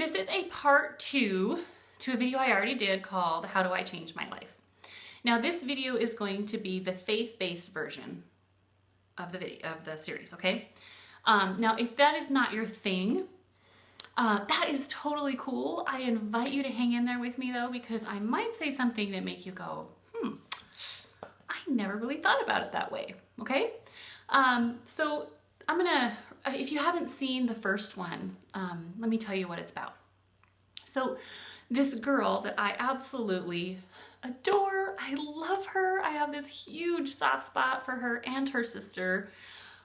this is a part 2 to a video I already did called How Do I Change My Life? Now this video is going to be the faith-based version of the series, okay? Now if that is not your thing, that is totally cool. I invite you to hang in there with me though, because I might say something that make you go, I never really thought about it that way, okay? So I'm gonna, if you haven't seen the first one, let me tell you what it's about. So this girl that I absolutely adore, I love her. I have this huge soft spot for her and her sister.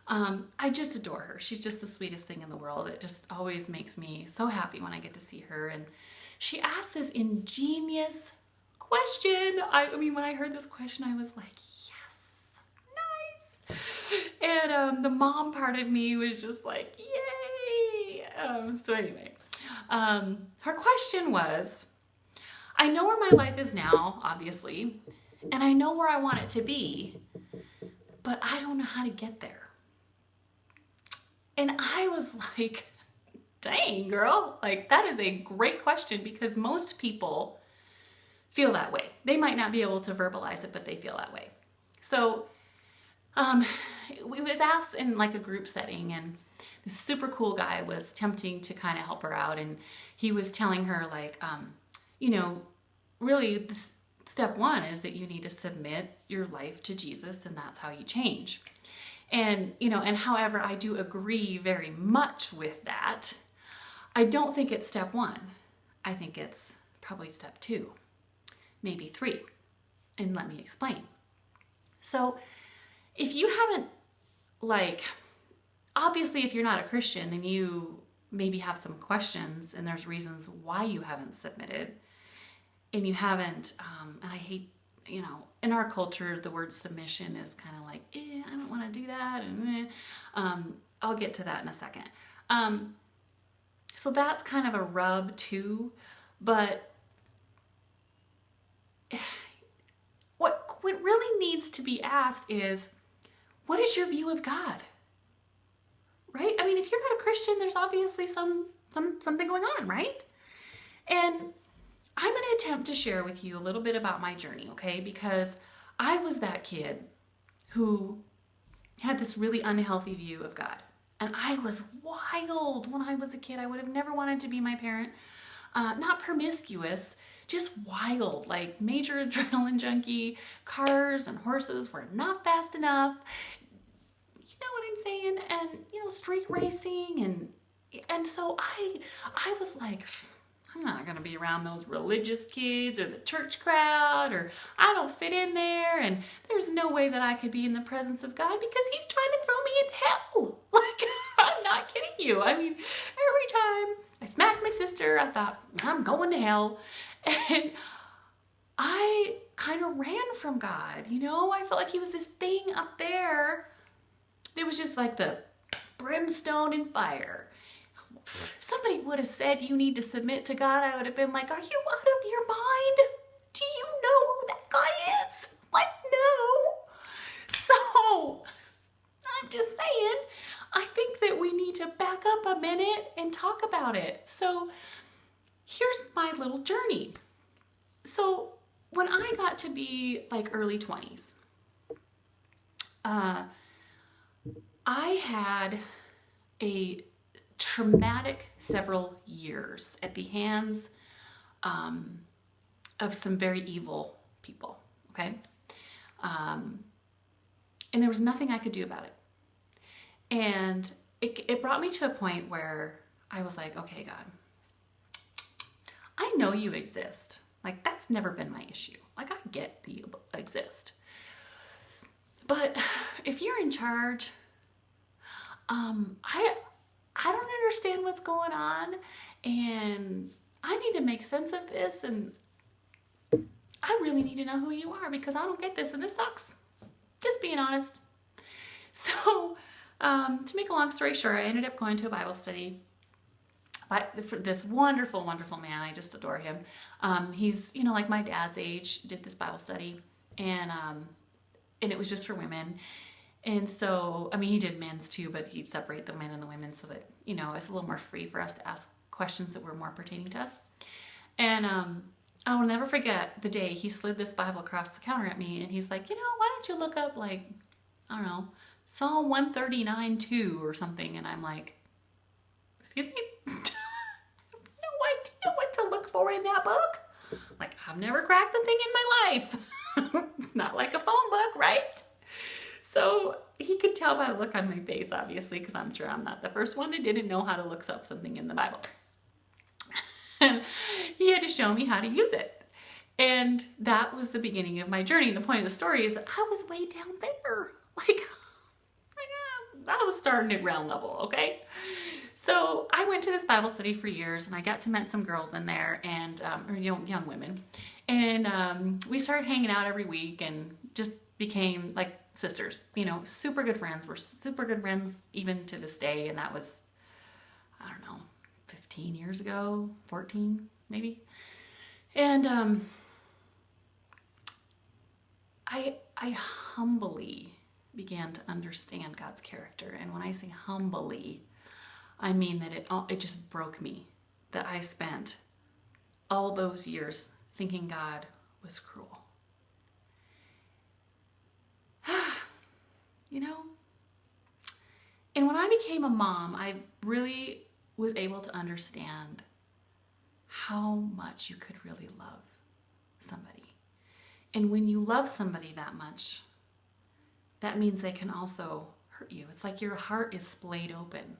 I just adore her. She's just the sweetest thing in the world. It just always makes me so happy when I get to see her. And she asked this ingenious question. I mean, when I heard this question, I was like, yes, nice. And the mom part of me was just like, yay. So anyway, her question was, I know where my life is now, obviously, and I know where I want it to be, but I don't know how to get there. And I was like, dang, girl, like that is a great question, because most people feel that way. They might not be able to verbalize it, but they feel that way. So it was asked in like a group setting, and this super cool guy was attempting to kind of help her out, and he was telling her like, you know, really this step one is that you need to submit your life to Jesus, and that's how you change. And, you know, and however, I do agree very much with that. I don't think it's step one. I think it's probably step 2, maybe 3. And let me explain. So if you haven't, like, obviously if you're not a Christian, then you maybe have some questions and there's reasons why you haven't submitted. And you haven't, and I hate, you know, in our culture, the word submission is kind of like, I don't want to do that. And I'll get to that in a second. So that's kind of a rub too. But what really needs to be asked is, what is your view of God? Right? I mean, if you're not a Christian, there's obviously something going on, right? And I'm going to attempt to share with you a little bit about my journey, okay? Because I was that kid who had this really unhealthy view of God. And I was wild when I was a kid. I would have never wanted to be my parent. Not promiscuous, just wild, like major adrenaline junkie. Cars and horses were not fast enough. You know what I'm saying? And, you know, street racing. And so I was like, I'm not going to be around those religious kids or the church crowd, or I don't fit in there, and there's no way that I could be in the presence of God because he's trying to throw me in hell. Like, I'm not kidding you. I mean, every time I smacked my sister, I thought, I'm going to hell. And I kind of ran from God, you know? I felt like he was this thing up there that was just like the brimstone and fire. Somebody would have said you need to submit to God, I would have been like, are you out of your mind? Do you know who that guy is? Like, no. So, I'm just saying, I think that we need to back up a minute and talk about it. So, here's my little journey. So, when I got to be like early 20s, I had a traumatic several years at the hands of some very evil people, okay? And there was nothing I could do about it. And it brought me to a point where I was like, okay, God, I know you exist. Like, that's never been my issue. Like, I get that you exist. But if you're in charge, I don't understand what's going on, and I need to make sense of this, and I really need to know who you are because I don't get this, and this sucks. Just being honest. So, to make a long story short, I ended up going to a Bible study for this wonderful, wonderful man. I just adore him. He's, you know, like my dad's age, did this Bible study, and it was just for women. And so, I mean, he did men's too, but he'd separate the men and the women so that, you know, it's a little more free for us to ask questions that were more pertaining to us. And I will never forget the day he slid this Bible across the counter at me, and he's like, why don't you look up, like, I don't know, Psalm 139:2 or something. And I'm like, excuse me? I have no idea what to look for in that book. Like, I've never cracked the thing in my life. It's not like a phone book, right? So he could tell by the look on my face, obviously, because I'm sure I'm not the first one that didn't know how to look up something in the Bible. And he had to show me how to use it. And that was the beginning of my journey. And the point of the story is that I was way down there. Like, I was starting at ground level, okay? So I went to this Bible study for years, and I got to meet some girls in there, and or young women. And we started hanging out every week and just became like sisters, super good friends. We're super good friends even to this day. And that was, I don't know, 15 years ago, 14 maybe. And I humbly began to understand God's character. And when I say humbly, I mean that it just broke me that I spent all those years thinking God was cruel. And when I became a mom, I really was able to understand how much you could really love somebody. And when you love somebody that much, that means they can also hurt you. It's like your heart is splayed open.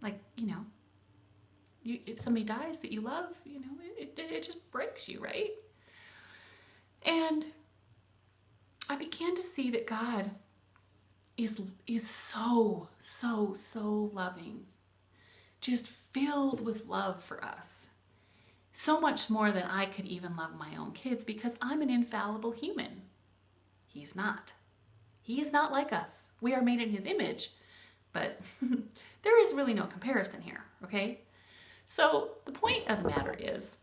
Like, if somebody dies that you love, it just breaks you, right? And I began to see that God is so, so, so loving, just filled with love for us. So much more than I could even love my own kids, because I'm an infallible human. He's not. He is not like us. We are made in his image, but there is really no comparison here, okay? So the point of the matter is,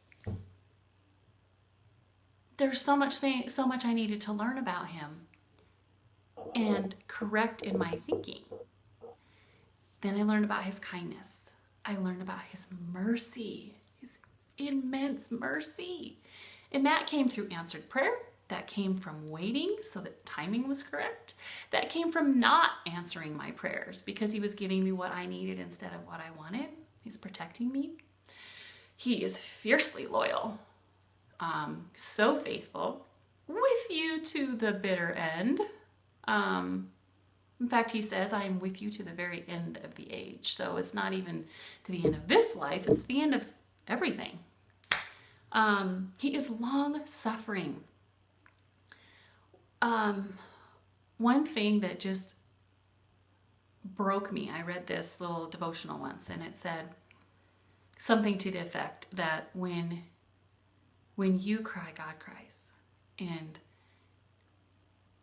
there's so much I needed to learn about him and correct in my thinking. Then I learned about his kindness. I learned about his mercy, his immense mercy. And that came through answered prayer. That came from waiting so that timing was correct. That came from not answering my prayers because he was giving me what I needed instead of what I wanted. He's protecting me. He is fiercely loyal, so faithful, with you to the bitter end. In fact, he says, I am with you to the very end of the age. So it's not even to the end of this life, it's the end of everything. He is long-suffering. One thing that just broke me, I read this little devotional once, and it said something to the effect that when you cry, God cries. And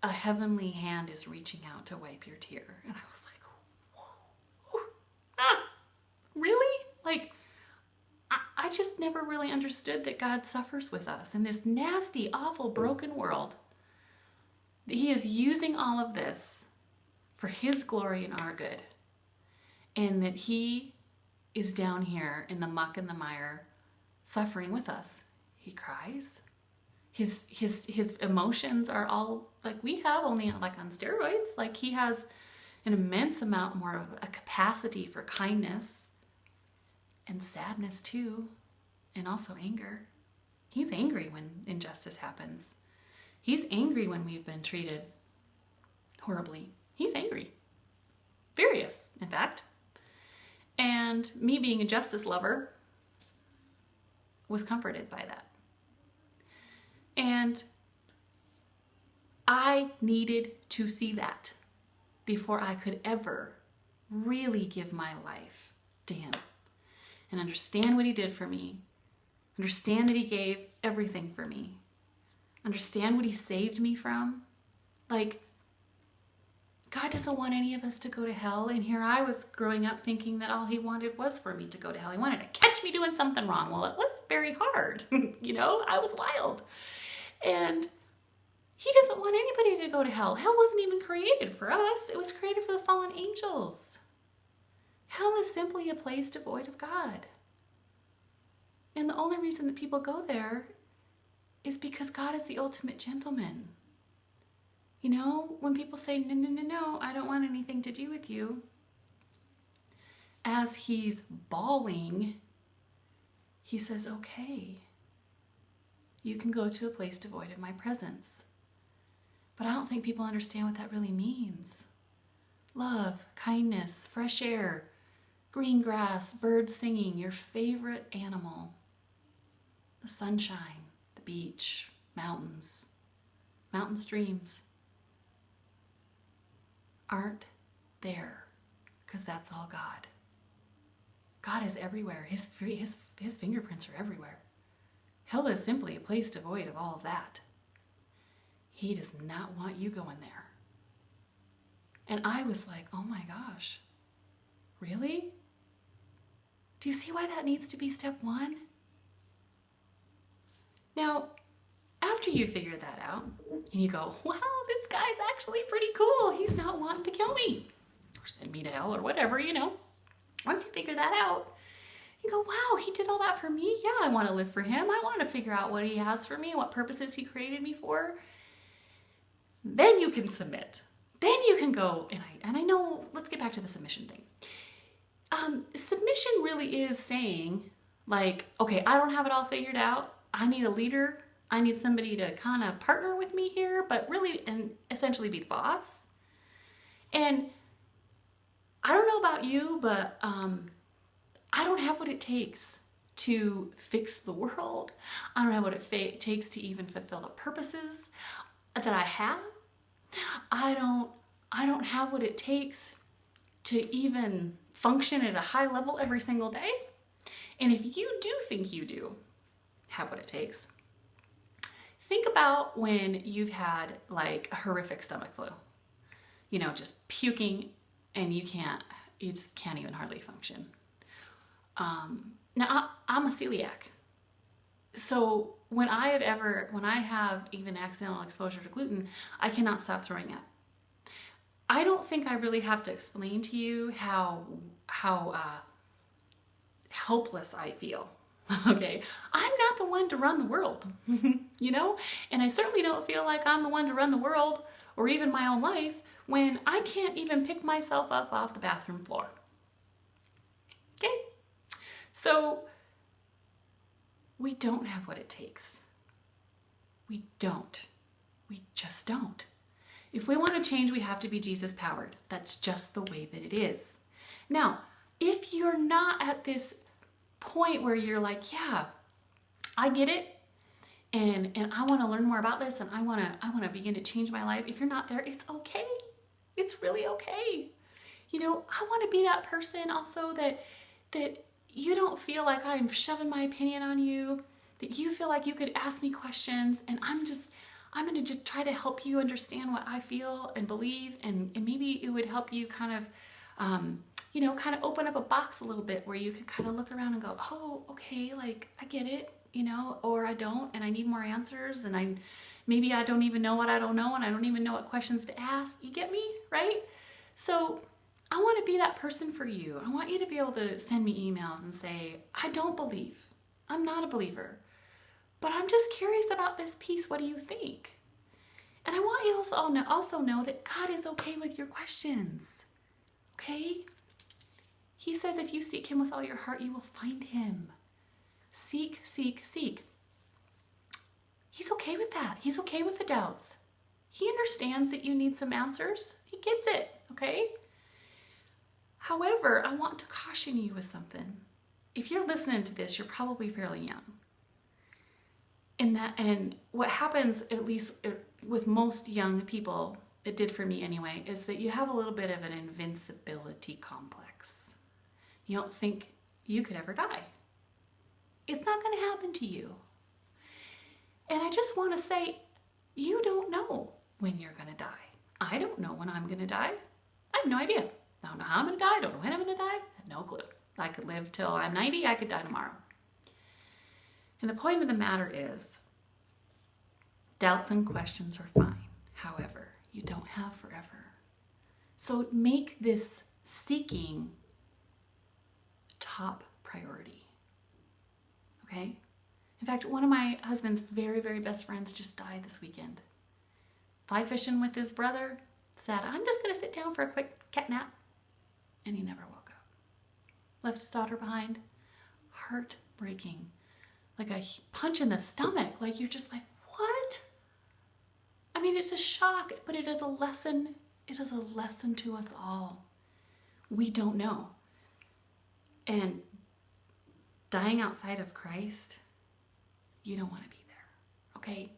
a heavenly hand is reaching out to wipe your tear. And I was like, whoa, really? Like, I just never really understood that God suffers with us in this nasty, awful, broken world. He is using all of this for his glory and our good. And that he is down here in the muck and the mire, suffering with us. He cries. His emotions are all like we have, only like on steroids. Like he has an immense amount more of a capacity for kindness and sadness too, and also anger. He's angry when injustice happens. He's angry when we've been treated horribly. He's angry. Furious, in fact. And me being a justice lover was comforted by that. And I needed to see that before I could ever really give my life to him and understand what he did for me, understand that he gave everything for me, understand what he saved me from. Like, God doesn't want any of us to go to hell. And here I was growing up thinking that all he wanted was for me to go to hell. He wanted to catch me doing something wrong. Well, it wasn't very hard. I was wild. And he doesn't want anybody to go to hell. Hell wasn't even created for us. It was created for the fallen angels. Hell is simply a place devoid of God. And the only reason that people go there is because God is the ultimate gentleman. You know, when people say, no, no, no, no, I don't want anything to do with you, as he's bawling, he says, okay, you can go to a place devoid of my presence. But I don't think people understand what that really means. Love, kindness, fresh air, green grass, birds singing, your favorite animal, the sunshine, the beach, mountains, mountain streams aren't there because that's all God. God is everywhere. His fingerprints are everywhere. Hell is simply a place devoid of all of that. He does not want you going there. And I was like, oh my gosh, really? Do you see why that needs to be step one? Now, after you figure that out, and you go, wow, this guy's actually pretty cool. He's not wanting to kill me or send me to hell or whatever, you know. Once you figure that out, you go, wow, he did all that for me. Yeah, I want to live for him. I want to figure out what he has for me, what purposes he created me for. Then you can submit. Then you can go, and I know, let's get back to the submission thing. Submission really is saying, like, okay, I don't have it all figured out. I need a leader. I need somebody to kind of partner with me here, but really and essentially be the boss. And I don't know about you, but I don't have what it takes to fix the world. I don't have what it takes to even fulfill the purposes that I have. I don't have what it takes to even function at a high level every single day. And if you do think you do have what it takes, think about when you've had like a horrific stomach flu, you know, just puking and you just can't even hardly function. Now I'm a celiac. So when I have even accidental exposure to gluten, I cannot stop throwing up. I don't think I really have to explain to you how helpless I feel. Okay, I'm not the one to run the world, you know, and I certainly don't feel like I'm the one to run the world or even my own life when I can't even pick myself up off the bathroom floor. Okay, so we don't have what it takes. We don't. We just don't. If we want to change, we have to be Jesus powered. That's just the way that it is. Now, if you're not at this point where you're like, yeah, I get it, and I want to learn more about this, and I want to begin to change my life. If you're not there, it's okay. It's really okay. You know, I want to be that person also that you don't feel like I'm shoving my opinion on you, that you feel like you could ask me questions, and I'm going to just try to help you understand what I feel and believe, and maybe it would help you kind of you know, kind of open up a box a little bit where you could kind of look around and go, oh, okay, like I get it, you know, or I don't, and I need more answers, and maybe I don't even know what I don't know, and I don't even know what questions to ask. You get me, right? So I want to be that person for you. I want you to be able to send me emails and say, I don't believe. I'm not a believer, but I'm just curious about this piece. What do you think? And I want you also know that God is okay with your questions, okay? He says if you seek him with all your heart, you will find him. Seek, seek, seek. He's okay with that. He's okay with the doubts. He understands that you need some answers. He gets it, okay? However, I want to caution you with something. If you're listening to this, you're probably fairly young. And what happens, at least with most young people, it did for me anyway, is that you have a little bit of an invincibility complex. You don't think you could ever die. It's not going to happen to you. And I just want to say, you don't know when you're going to die. I don't know when I'm going to die. I have no idea. I don't know how I'm going to die. I don't know when I'm going to die. I have no clue. I could live till I'm 90. I could die tomorrow. And the point of the matter is, doubts and questions are fine. However, you don't have forever. So make this seeking top priority. Okay? In fact, one of my husband's very, very best friends just died this weekend. Fly fishing with his brother, said, I'm just going to sit down for a quick cat nap. And he never woke up. Left his daughter behind. Heartbreaking. Like a punch in the stomach. Like you're just like, what? I mean, it's a shock, but it is a lesson. It is a lesson to us all. We don't know. And dying outside of Christ, you don't want to be there, okay?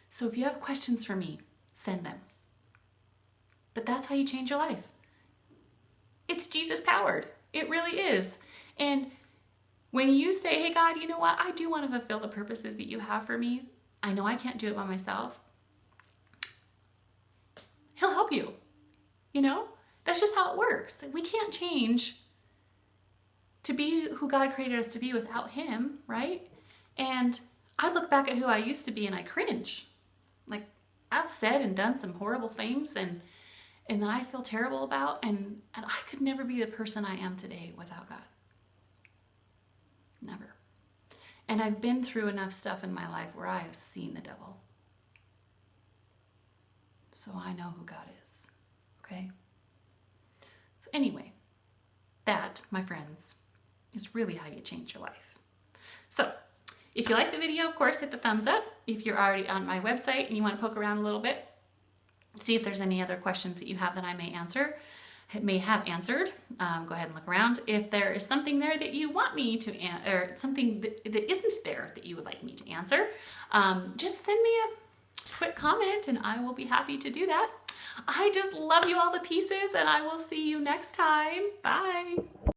So if you have questions for me, send them. But that's how you change your life. It's Jesus powered. It really is. And when you say, hey God, you know what? I do want to fulfill the purposes that you have for me. I know I can't do it by myself. He'll help you. You know, that's just how it works. We can't change to be who God created us to be without him, right? And I look back at who I used to be and I cringe. Like I've said and done some horrible things and that I feel terrible about, and I could never be the person I am today without God. Never. And I've been through enough stuff in my life where I have seen the devil. So I know who God is. Okay? So anyway, that, my friends, is really how you change your life. So if you like the video, of course, hit the thumbs up. If you're already on my website and you want to poke around a little bit, see if there's any other questions that you have that I may have answered. Go ahead and look around. If there is something there that you want me to or something that isn't there that you would like me to answer, just send me a quick comment and I will be happy to do that. I just love you all to pieces, and I will see you next time. Bye.